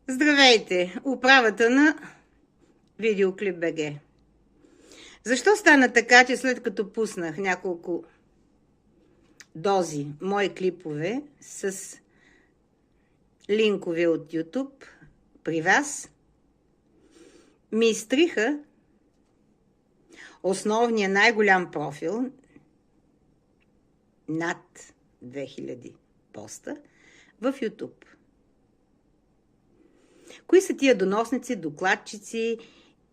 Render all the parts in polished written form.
Здравейте! Управата на Видеоклип БГ. Защо стана така, че след като пуснах няколко дози мои клипове с линкове от YouTube при вас, ми изтриха основния най-голям профил, над 2000 поста, в YouTube. Кои са тия доносници, докладчици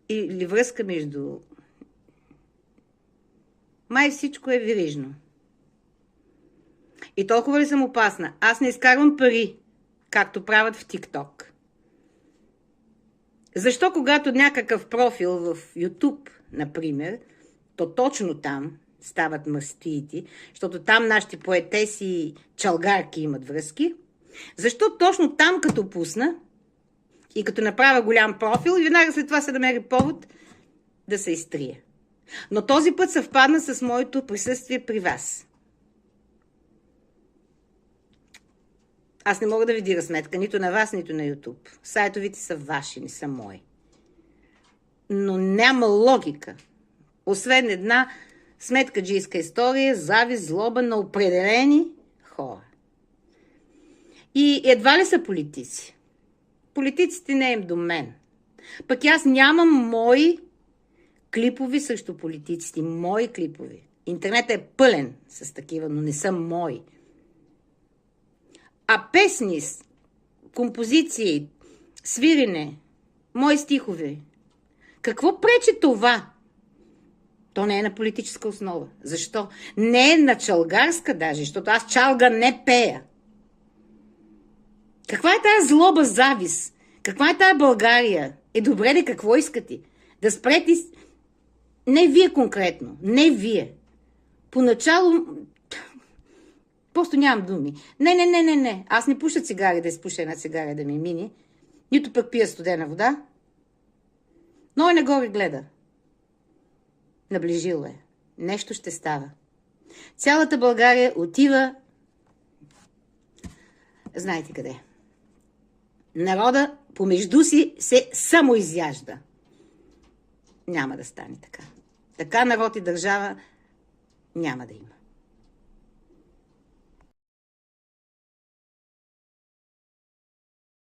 или връзка между... Май всичко е верижно. И толкова ли съм опасна? Аз не изкарвам пари, както правят в TikTok. Защо когато някакъв профил в YouTube, например, то точно там стават мастиите, защото там нашите поетеси и чалгарки имат връзки, защо точно там като пусна и като направя голям профил, и веднага след това се намери повод да се изтрие. Но този път съвпадна с моето присъствие при вас. Аз не мога да ви дира сметка, нито на вас, нито на YouTube. Сайтовите са ваши, не са мои. Но няма логика. Освен една сметкаджийска история, завист, злоба на определени хора. И едва ли са политици? Политиците не им до мен. Пък аз нямам мои клипови срещу политиците. Мои клипови. Интернетът е пълен с такива, но не са мои. А песни, композиции, свирене, мои стихове. Какво пречи това? То не е на политическа основа. Защо? Не е на чалгарска даже, защото аз чалга не пея. Каква е тая злоба, завист? Каква е тая България? Добре ли, какво искате? Да спрете... Не вие конкретно. Не вие. Поначало... Просто нямам думи. Не. Аз не пуша цигари, да изпуша една цигаря да ми мине. Нито пък пия студена вода. Но и нагоре гледа. Наближило е. Нещо ще става. Цялата България отива... Знаете къде. Народа помежду си се самоизяжда. Няма да стане така. Така народ и държава няма да има.